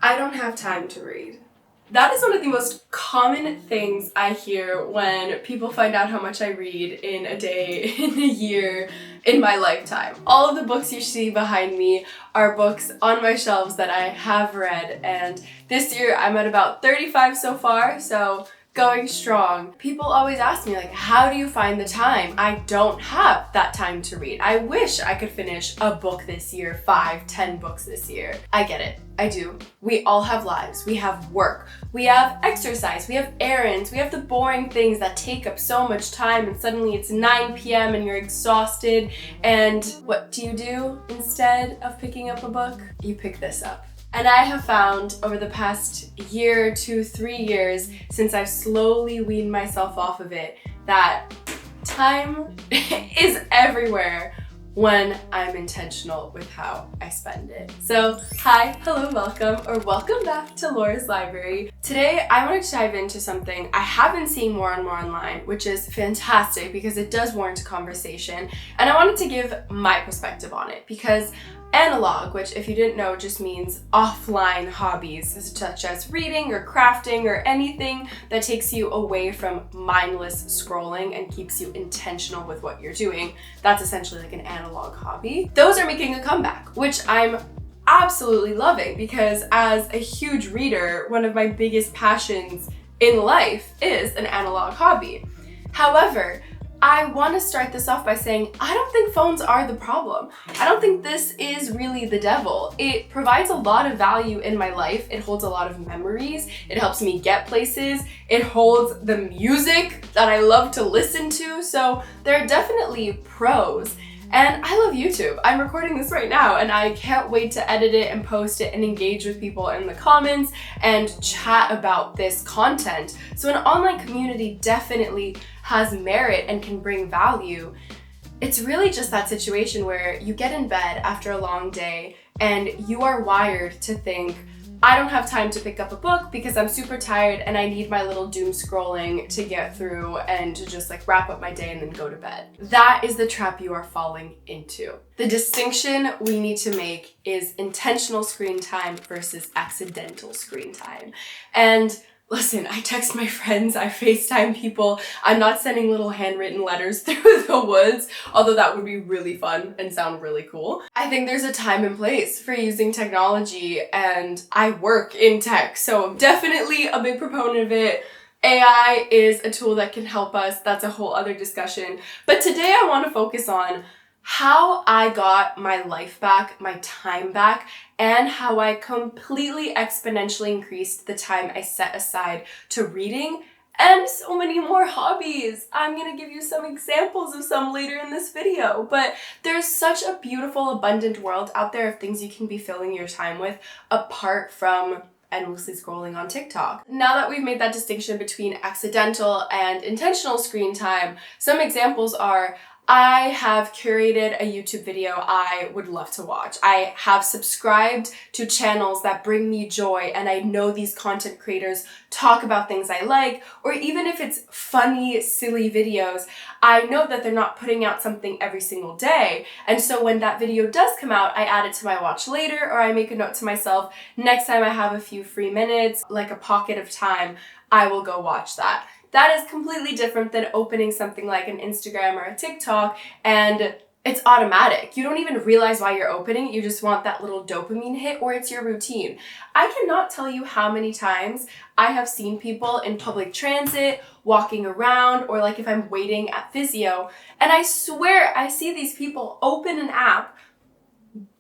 I don't have time to read. That is one of the most common things I hear when people find out how much I read in a day, in a year, in my lifetime. All of the books you see behind me are books on my shelves that I have read, and this year I'm at about 35 so far, so going strong. People always ask me, like, how do you find the time? I don't have that time to read. I wish I could finish a book this year, 5, 10 books this year. I get it. I do. We all have lives. We have work. We have exercise. We have errands. We have the boring things that take up so much time, and suddenly it's 9 p.m. and you're exhausted. And what do you do instead of picking up a book? You pick this up. And I have found over the past year, 2, 3 years, since I've slowly weaned myself off of it, that time is everywhere when I'm intentional with how I spend it. So, hi, hello, welcome, or welcome back to Laura's Library. Today, I want to dive into something I have been seeing more and more online, which is fantastic because it does warrant a conversation. And I wanted to give my perspective on it because analog, which if you didn't know just means offline hobbies such as reading or crafting or anything that takes you away from mindless scrolling and keeps you intentional with what you're doing. That's essentially like an analog hobby. Those are making a comeback, which I'm absolutely loving because as a huge reader, one of my biggest passions in life is an analog hobby. However, I want to start this off by saying I don't think phones are the problem. I don't think this is really the devil. It provides a lot of value in my life. It holds a lot of memories. It helps me get places. It holds the music that I love to listen to. So there are definitely pros. And I love YouTube. I'm recording this right now and I can't wait to edit it and post it and engage with people in the comments and chat about this content. So an online community definitely has merit and can bring value. It's really just that situation where you get in bed after a long day and you are wired to think, I don't have time to pick up a book because I'm super tired and I need my little doom scrolling to get through and to just like wrap up my day and then go to bed. That is the trap you are falling into. The distinction we need to make is intentional screen time versus accidental screen time. And listen, I text my friends, I FaceTime people. I'm not sending little handwritten letters through the woods, although that would be really fun and sound really cool. I think there's a time and place for using technology, and I work in tech, so I'm definitely a big proponent of it. AI is a tool that can help us. That's a whole other discussion. But today I want to focus on how I got my life back, my time back, and how I completely exponentially increased the time I set aside to reading and so many more hobbies. I'm gonna give you some examples of some later in this video, but there's such a beautiful, abundant world out there of things you can be filling your time with apart from endlessly scrolling on TikTok. Now that we've made that distinction between accidental and intentional screen time, some examples are I have curated a YouTube video I would love to watch. I have subscribed to channels that bring me joy, and I know these content creators talk about things I like, or even if it's funny, silly videos, I know that they're not putting out something every single day. And so when that video does come out, I add it to my watch later, or I make a note to myself, next time I have a few free minutes, like a pocket of time, I will go watch that. That is completely different than opening something like an Instagram or a TikTok and it's automatic. You don't even realize why you're opening it. You just want that little dopamine hit, or it's your routine. I cannot tell you how many times I have seen people in public transit, walking around, or like if I'm waiting at physio, and I swear I see these people open an app,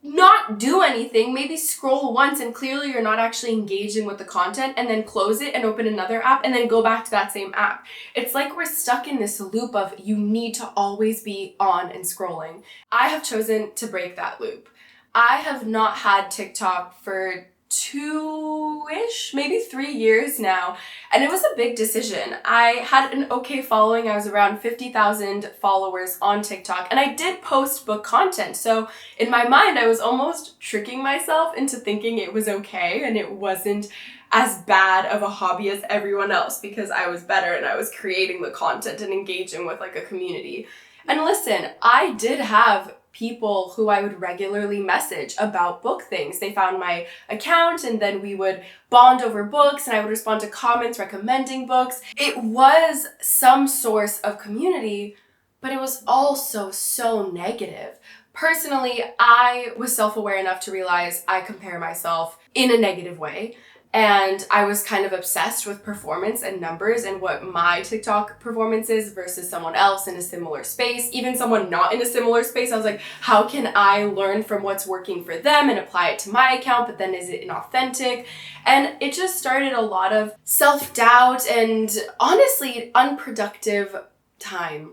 not do anything, maybe scroll once and clearly you're not actually engaging with the content, and then close it and open another app and then go back to that same app. It's like we're stuck in this loop of you need to always be on and scrolling. I have chosen to break that loop. I have not had TikTok for 2-ish, maybe 3 years now, and it was a big decision. I had an okay following. I was around 50,000 followers on TikTok, and I did post book content, so in my mind I was almost tricking myself into thinking it was okay and it wasn't as bad of a hobby as everyone else because I was better and I was creating the content and engaging with like a community. And listen, I did have people who I would regularly message about book things. They found my account and then we would bond over books and I would respond to comments recommending books. It was some source of community, but it was also so negative. Personally, I was self-aware enough to realize I compare myself in a negative way. And I was kind of obsessed with performance and numbers and what my TikTok performance is versus someone else in a similar space. Even someone not in a similar space, I was like, how can I learn from what's working for them and apply it to my account, but then is it inauthentic? And it just started a lot of self-doubt and honestly, unproductive time.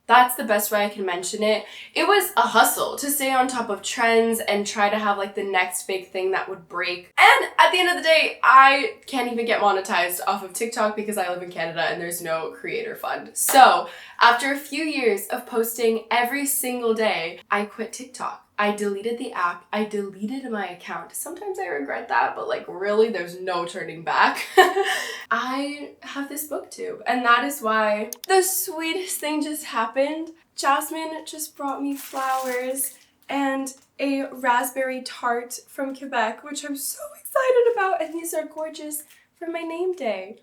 That's the best way I can mention it. It was a hustle to stay on top of trends and try to have like the next big thing that would break. And at the end of the day, I can't even get monetized off of TikTok because I live in Canada and there's no creator fund. So after a few years of posting every single day, I quit TikTok. I deleted the app. I deleted my account. Sometimes I regret that, but like really there's no turning back. I have this booktube and that is why the sweetest thing just happened. Jasmine just brought me flowers and a raspberry tart from Quebec, which I'm so excited about, and these are gorgeous for my name day.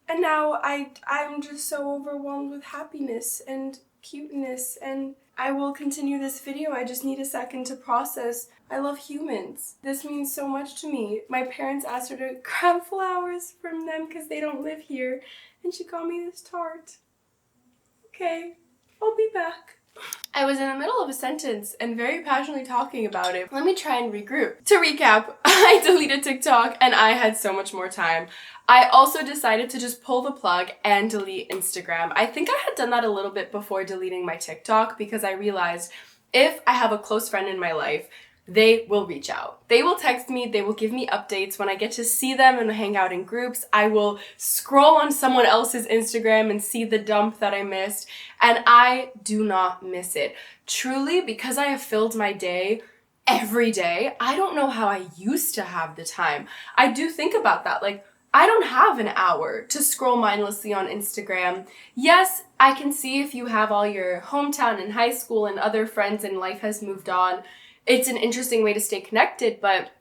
And now I'm just so overwhelmed with happiness and cuteness, and I will continue this video. I just need a second to process. I love humans. This means so much to me. My parents asked her to grab flowers from them because they don't live here, and she got me this tart. Okay, I'll be back. I was in the middle of a sentence and very passionately talking about it. Let me try and regroup. To recap, I deleted TikTok and I had so much more time. I also decided to just pull the plug and delete Instagram. I think I had done that a little bit before deleting my TikTok because I realized if I have a close friend in my life, they will reach out. They will text me, they will give me updates. When I get to see them and hang out in groups, I will scroll on someone else's Instagram and see the dump that I missed, and I do not miss it. Truly, because I have filled my day every day, I don't know how I used to have the time. I do think about that, like, I don't have an hour to scroll mindlessly on Instagram. Yes, I can see if you have all your hometown and high school and other friends and life has moved on. It's an interesting way to stay connected, but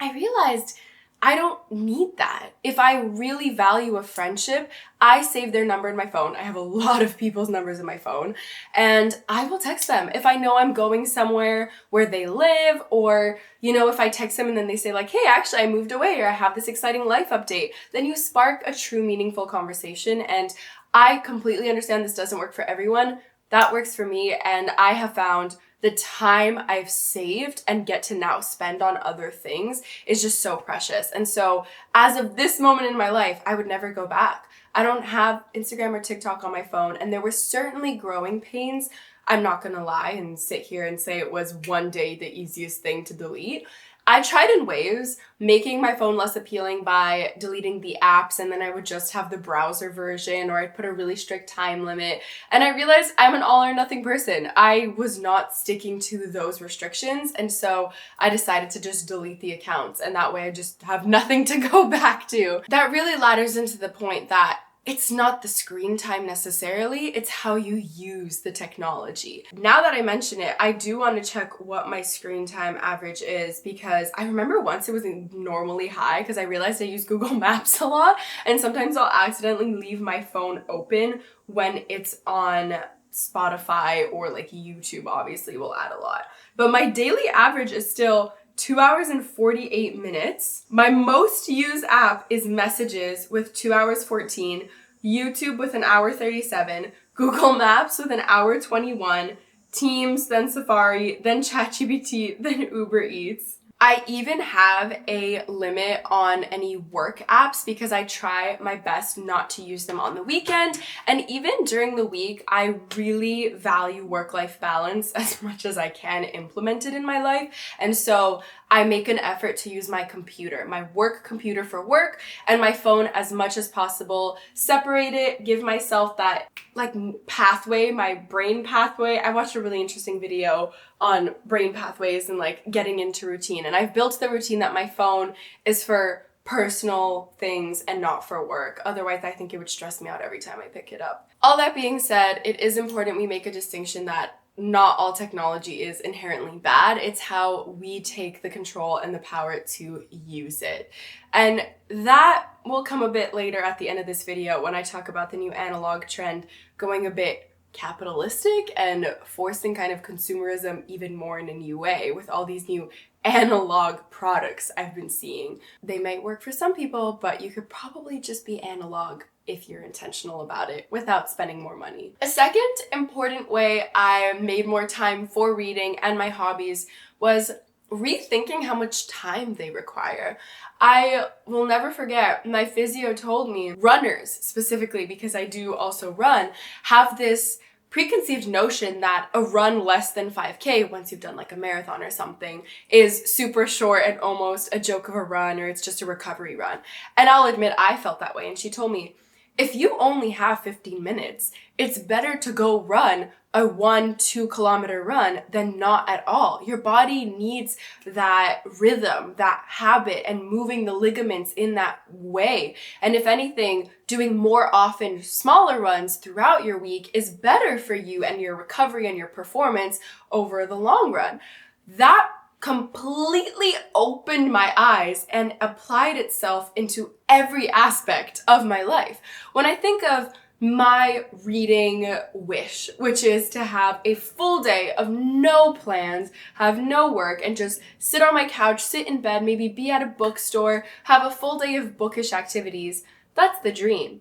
I realized I don't need that. If I really value a friendship, I save their number in my phone. I have a lot of people's numbers in my phone, and I will text them. If I know I'm going somewhere where they live, or, you know, if I text them and then they say like, hey, actually I moved away, or I have this exciting life update, then you spark a true meaningful conversation. And I completely understand this doesn't work for everyone. That works for me, and I have found the time I've saved and get to now spend on other things is just so precious. And so as of this moment in my life, I would never go back. I don't have Instagram or TikTok on my phone, and there were certainly growing pains. I'm not gonna lie and sit here and say it was one day the easiest thing to delete. I tried in waves, making my phone less appealing by deleting the apps, and then I would just have the browser version, or I'd put a really strict time limit. And I realized I'm an all or nothing person. I was not sticking to those restrictions, and so I decided to just delete the accounts, and that way I just have nothing to go back to. That really ladders into the point that it's not the screen time necessarily, it's how you use the technology. Now that I mention it, I do want to check what my screen time average is, because I remember once it was normally high because I realized I use Google Maps a lot, and sometimes I'll accidentally leave my phone open when it's on Spotify, or like YouTube obviously will add a lot. But my daily average is still 2 hours and 48 minutes. My most used app is Messages with 2 hours 14, YouTube with 1 hour 37, Google Maps with 1 hour 21, Teams, then Safari, then ChatGPT, then Uber Eats. I even have a limit on any work apps because I try my best not to use them on the weekend. And even during the week, I really value work-life balance as much as I can implement it in my life. And so I make an effort to use my computer, my work computer for work, and my phone as much as possible. Separate it, give myself that like pathway, my brain pathway. I watched a really interesting video on brain pathways and like getting into routine. And I've built the routine that my phone is for personal things and not for work. Otherwise, I think it would stress me out every time I pick it up. All that being said, it is important we make a distinction that not all technology is inherently bad. It's how we take the control and the power to use it. And that will come a bit later at the end of this video when I talk about the new analog trend going a bit capitalistic and forcing kind of consumerism even more in a new way with all these new analog products I've been seeing. They might work for some people, but you could probably just be analog if you're intentional about it without spending more money. A second important way I made more time for reading and my hobbies was rethinking how much time they require. I will never forget, my physio told me runners, specifically because I do also run, have this preconceived notion that a run less than 5K, once you've done like a marathon or something, is super short and almost a joke of a run, or it's just a recovery run. And I'll admit I felt that way. And she told me, if you only have 15 minutes, it's better to go run a 1-2 kilometer run than not at all. Your body needs that rhythm, that habit, and moving the ligaments in that way. And if anything, doing more often smaller runs throughout your week is better for you and your recovery and your performance over the long run. That completely opened my eyes and applied itself into every aspect of my life. When I think of my reading wish, which is to have a full day of no plans, have no work, and just sit on my couch, sit in bed, maybe be at a bookstore, have a full day of bookish activities, that's the dream.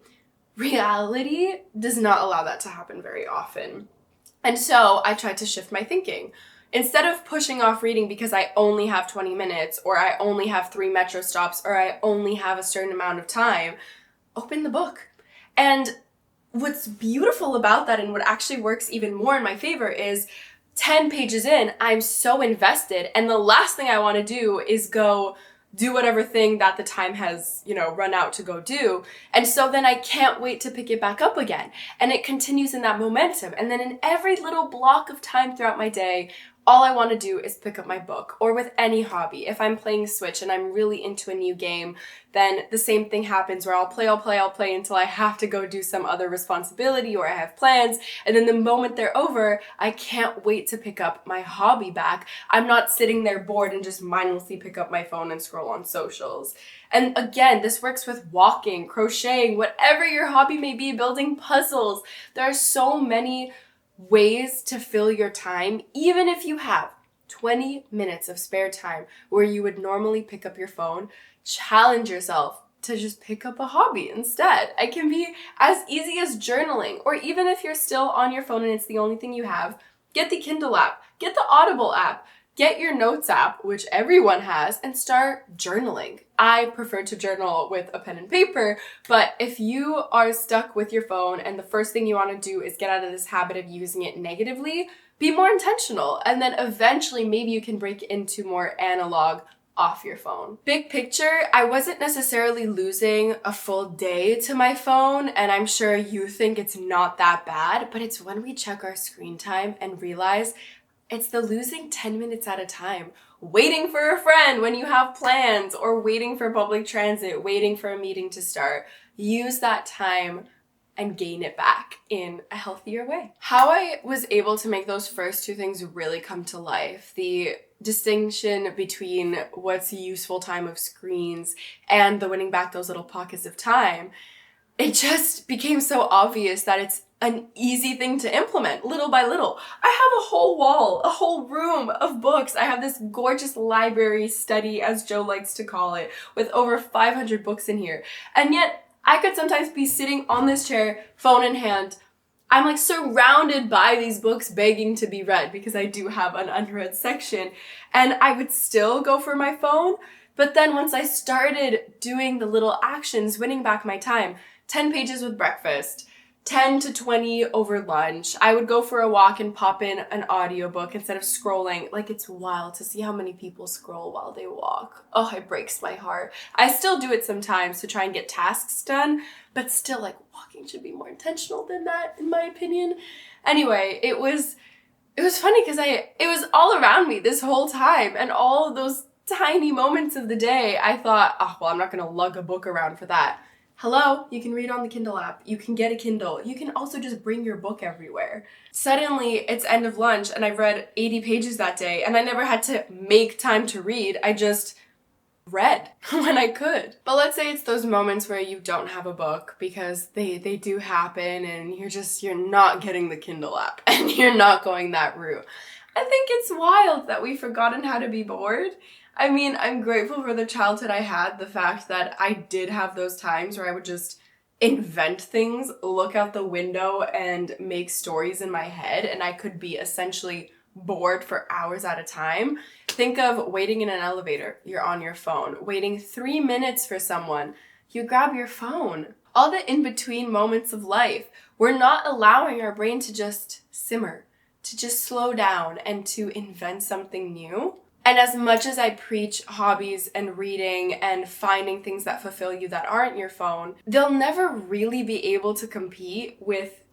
Reality does not allow that to happen very often. And so I tried to shift my thinking. Instead of pushing off reading because I only have 20 minutes, or I only have 3 metro stops, or I only have a certain amount of time, open the book. And what's beautiful about that, and what actually works even more in my favor, is 10 pages in, I'm so invested, and the last thing I want to do is go do whatever thing that the time has, run out to go do. And so then I can't wait to pick it back up again. And it continues in that momentum. And then in every little block of time throughout my day, all I want to do is pick up my book. Or with any hobby. If I'm playing Switch and I'm really into a new game, then the same thing happens where I'll play until I have to go do some other responsibility or I have plans. And then the moment they're over, I can't wait to pick up my hobby back. I'm not sitting there bored and just mindlessly pick up my phone and scroll on socials. And again, this works with walking, crocheting, whatever your hobby may be, building puzzles. There are so many ways to fill your time, even if you have 20 minutes of spare time where you would normally pick up your phone. Challenge yourself to just pick up a hobby instead. It can be as easy as journaling, or even if you're still on your phone and it's the only thing you have, get the Kindle app, get the Audible app, get your notes app, which everyone has, and start journaling. I prefer to journal with a pen and paper, but if you are stuck with your phone and the first thing you want to do is get out of this habit of using it negatively, be more intentional. And then eventually maybe you can break into more analog off your phone. Big picture, I wasn't necessarily losing a full day to my phone, and I'm sure you think it's not that bad, but it's when we check our screen time and realize it's the losing 10 minutes at a time, waiting for a friend when you have plans, or waiting for public transit, waiting for a meeting to start. Use that time and gain it back in a healthier way. How I was able to make those first two things really come to life, the distinction between what's useful time of screens and the winning back those little pockets of time, it just became so obvious that it's an easy thing to implement little by little. I have a whole wall, a whole room of books. I have this gorgeous library study, as Joe likes to call it, with over 500 books in here. And yet I could sometimes be sitting on this chair, phone in hand. I'm like surrounded by these books begging to be read because I do have an unread section. And I would still go for my phone. But then once I started doing the little actions, winning back my time, 10 pages with breakfast, 10 to 20 over lunch. I would go for a walk and pop in an audiobook instead of scrolling. Like, it's wild to see how many people scroll while they walk. Oh, it breaks my heart. I still do it sometimes to try and get tasks done, but still, like, walking should be more intentional than that, in my opinion. Anyway, it was funny because it was all around me this whole time, and all of those tiny moments of the day, I thought, oh, well, I'm not going to lug a book around for that. Hello, you can read on the Kindle app. You can get a Kindle. You can also just bring your book everywhere. Suddenly, it's end of lunch and I've read 80 pages that day and I never had to make time to read. I just read when I could. But let's say it's those moments where you don't have a book because they do happen and you're not getting the Kindle app and you're not going that route. I think it's wild that we've forgotten how to be bored. I mean, I'm grateful for the childhood I had, the fact that I did have those times where I would just invent things, look out the window and make stories in my head, and I could be essentially bored for hours at a time. Think of waiting in an elevator, you're on your phone. Waiting 3 minutes for someone, you grab your phone. All the in-between moments of life, we're not allowing our brain to just simmer, to just slow down and to invent something new. And as much as I preach hobbies and reading and finding things that fulfill you that aren't your phone, they'll never really be able to compete with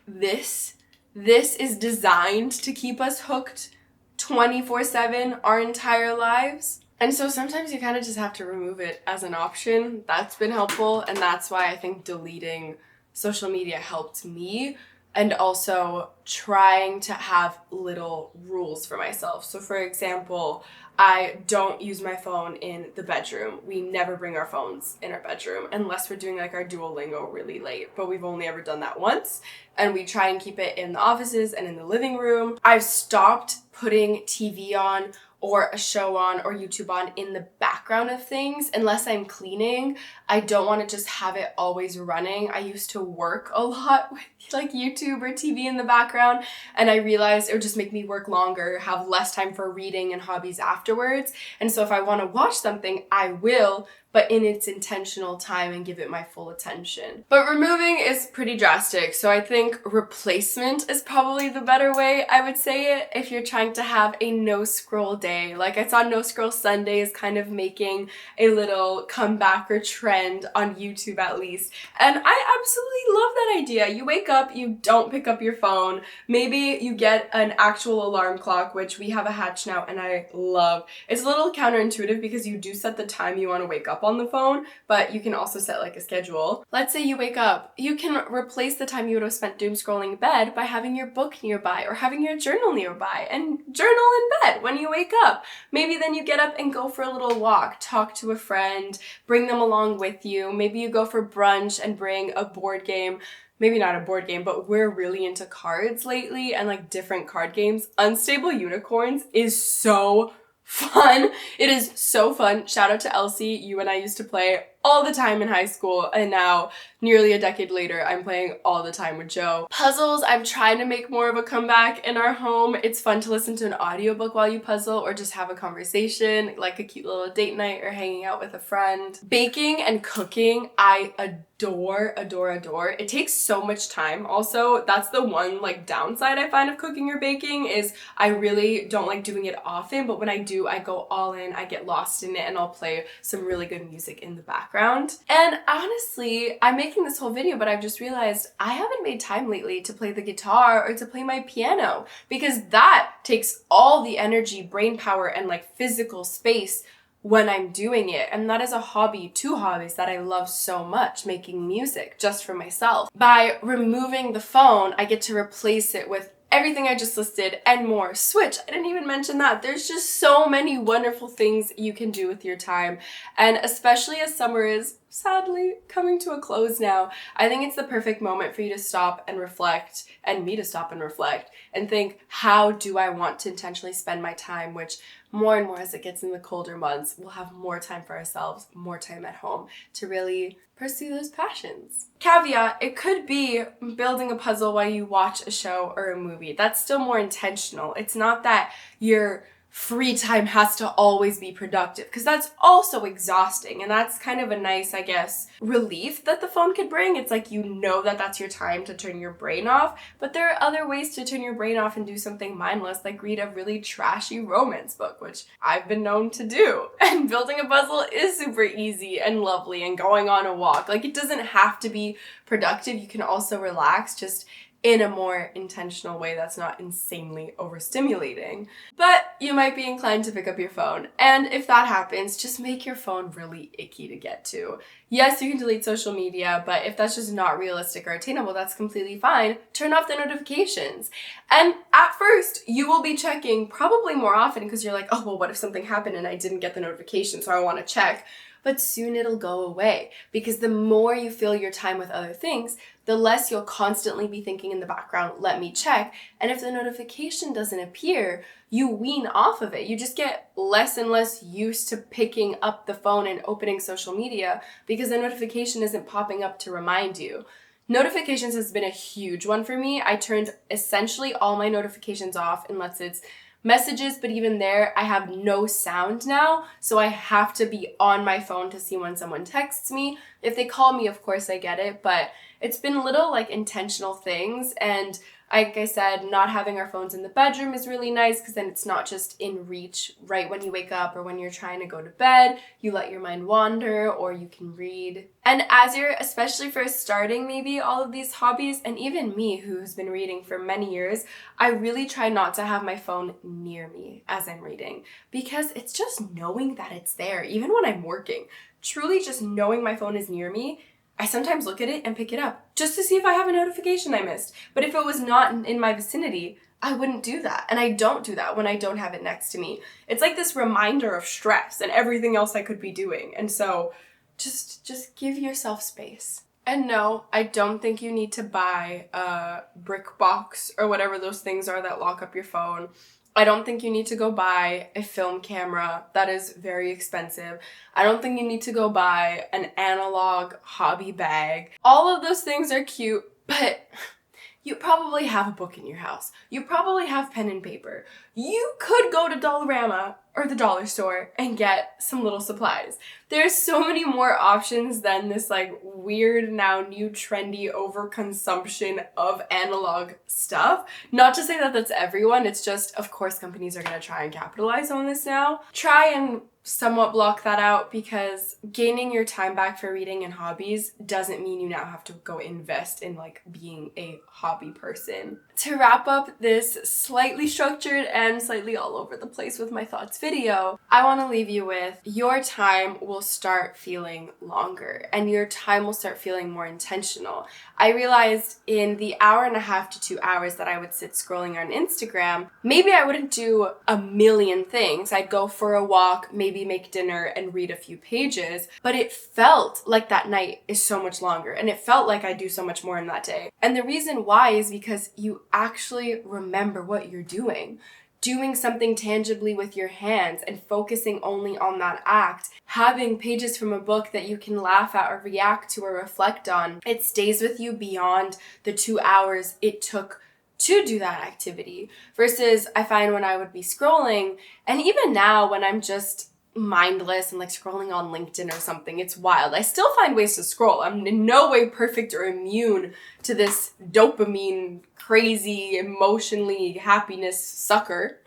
this. This is designed to keep us hooked 24/7 our entire lives. And so sometimes you kind of just have to remove it as an option. That's been helpful, and that's why I think deleting social media helped me. And also trying to have little rules for myself. So for example, I don't use my phone in the bedroom. We never bring our phones in our bedroom unless we're doing like our Duolingo really late, but we've only ever done that once. And we try and keep it in the offices and in the living room. I've stopped putting TV on or a show on or YouTube on in the background of things unless I'm cleaning. I don't want to just have it always running. I used to work a lot with like YouTube or TV in the background, and I realized it would just make me work longer, have less time for reading and hobbies afterwards. And so if I want to watch something, I will, but in its intentional time and give it my full attention. But removing is pretty drastic, so I think replacement is probably the better way I would say it if you're trying to have a no scroll day. Like I saw No Scroll Sundays kind of making a little comeback or trend on YouTube at least, and I absolutely love that idea. You wake up, you don't pick up your phone, maybe you get an actual alarm clock, which we have a Hatch now and I love. It's a little counterintuitive because you do set the time you want to wake up on the phone, but you can also set like a schedule. Let's say you wake up, you can replace the time you would have spent doom scrolling in bed by having your book nearby or having your journal nearby and journal in bed when you wake up. Maybe then you get up and go for a little walk, talk to a friend, bring them along with you. Maybe you go for brunch and bring a board game. Maybe not a board game, but we're really into cards lately and like different card games. Unstable Unicorns is so fun. It is so fun. Shout out to Elsie. You and I used to play all the time in high school, and now nearly a decade later I'm playing all the time with Joe. Puzzles, I'm trying to make more of a comeback in our home. It's fun to listen to an audiobook while you puzzle or just have a conversation, like a cute little date night or hanging out with a friend. Baking and cooking, I adore. It takes so much time. Also, that's the one like downside I find of cooking or baking is I really don't like doing it often, but when I do, I go all in, I get lost in it, and I'll play some really good music in the background. And honestly, I'm making this whole video, but I've just realized I haven't made time lately to play the guitar or to play my piano because that takes all the energy, brain power, and like physical space when I'm doing it. And that is a hobby, two hobbies that I love so much, making music just for myself. By removing the phone, I get to replace it with everything I just listed and more. Switch, I didn't even mention that. There's just so many wonderful things you can do with your time. And especially as summer is sadly coming to a close now, I think it's the perfect moment for you to stop and reflect, and me to stop and reflect and think, how do I want to intentionally spend my time? Which more and more as it gets in the colder months, we'll have more time for ourselves, more time at home to really pursue those passions. Caveat, it could be building a puzzle while you watch a show or a movie. That's still more intentional. It's not that your free time has to always be productive, because that's also exhausting, and that's kind of a nice, I guess, relief that the phone could bring. It's like you know that that's your time to turn your brain off, but there are other ways to turn your brain off and do something mindless, like read a really trashy romance book, which I've been known to do. And building a puzzle is super easy and lovely, and going on a walk. Like, it doesn't have to be productive. You can also relax, just in a more intentional way that's not insanely overstimulating. But you might be inclined to pick up your phone. And if that happens, just make your phone really icky to get to. Yes, you can delete social media, but if that's just not realistic or attainable, that's completely fine. Turn off the notifications. And at first, you will be checking probably more often because you're like, oh, well, what if something happened and I didn't get the notification, so I want to check. But soon it'll go away, because the more you fill your time with other things, the less you'll constantly be thinking in the background, let me check. And if the notification doesn't appear, you wean off of it. You just get less and less used to picking up the phone and opening social media because the notification isn't popping up to remind you. Notifications has been a huge one for me. I turned essentially all my notifications off unless it's messages, but even there, I have no sound now, so I have to be on my phone to see when someone texts me. If they call me, of course I get it, but it's been little like intentional things. And like I said, not having our phones in the bedroom is really nice because then it's not just in reach right when you wake up or when you're trying to go to bed. You let your mind wander, or you can read. And as you're especially first starting maybe all of these hobbies, and even me who's been reading for many years, I really try not to have my phone near me as I'm reading, because it's just knowing that it's there, even when I'm working. Truly just knowing my phone is near me, I sometimes look at it and pick it up just to see if I have a notification I missed. But if it was not in my vicinity, I wouldn't do that. And I don't do that when I don't have it next to me. It's like this reminder of stress and everything else I could be doing. And so just give yourself space. And no, I don't think you need to buy a brick box or whatever those things are that lock up your phone. I don't think you need to go buy a film camera. That is very expensive. I don't think you need to go buy an analog hobby bag. All of those things are cute, but you probably have a book in your house. You probably have pen and paper. You could go to Dollarama or the dollar store and get some little supplies. There's so many more options than this like weird now new trendy overconsumption of analog stuff. Not to say that that's everyone, it's just of course companies are going to try and capitalize on this now. Try and somewhat block that out, because gaining your time back for reading and hobbies doesn't mean you now have to go invest in like being a hobby person. To wrap up this slightly structured and slightly all over the place with my thoughts video, I want to leave you with your time will start feeling longer and your time will start feeling more intentional. I realized in the hour and a half to 2 hours that I would sit scrolling on Instagram, maybe I wouldn't do a million things. I'd go for a walk, maybe make dinner and read a few pages, but it felt like that night is so much longer and it felt like I do so much more in that day. And the reason why is because you actually remember what you're doing. Doing something tangibly with your hands and focusing only on that act, having pages from a book that you can laugh at or react to or reflect on, it stays with you beyond the 2 hours it took to do that activity. Versus I find when I would be scrolling, and even now when I'm just mindless and like scrolling on LinkedIn or something, it's wild. I still find ways to scroll. I'm in no way perfect or immune to this dopamine crazy emotionally happiness sucker.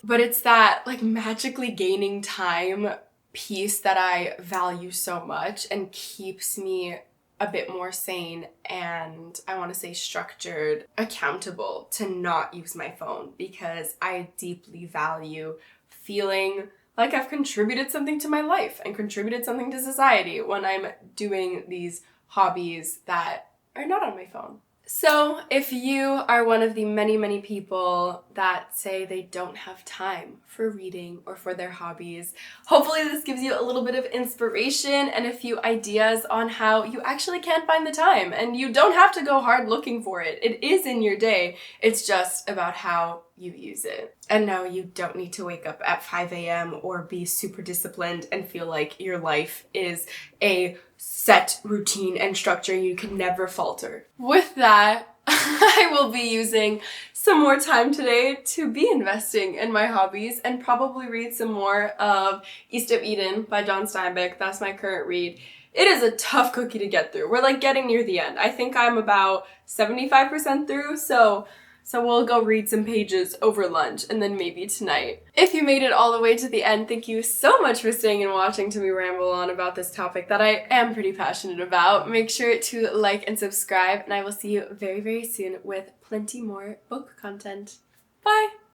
But it's that like magically gaining time piece that I value so much and keeps me a bit more sane and I want to say structured, accountable to not use my phone, because I deeply value feeling like I've contributed something to my life and contributed something to society when I'm doing these hobbies that are not on my phone. So if you are one of the many, many people that say they don't have time for reading or for their hobbies, hopefully this gives you a little bit of inspiration and a few ideas on how you actually can find the time, and you don't have to go hard looking for it. It is in your day. It's just about how you use it. And no, you don't need to wake up at 5 a.m. or be super disciplined and feel like your life is a set routine and structure you can never falter. With that, I will be using some more time today to be investing in my hobbies and probably read some more of East of Eden by John Steinbeck. That's my current read. It is a tough cookie to get through. We're like getting near the end. I think I'm about 75% through, so So we'll go read some pages over lunch and then maybe tonight. If you made it all the way to the end, thank you so much for staying and watching to me ramble on about this topic that I am pretty passionate about. Make sure to like and subscribe, and I will see you very, very soon with plenty more book content. Bye!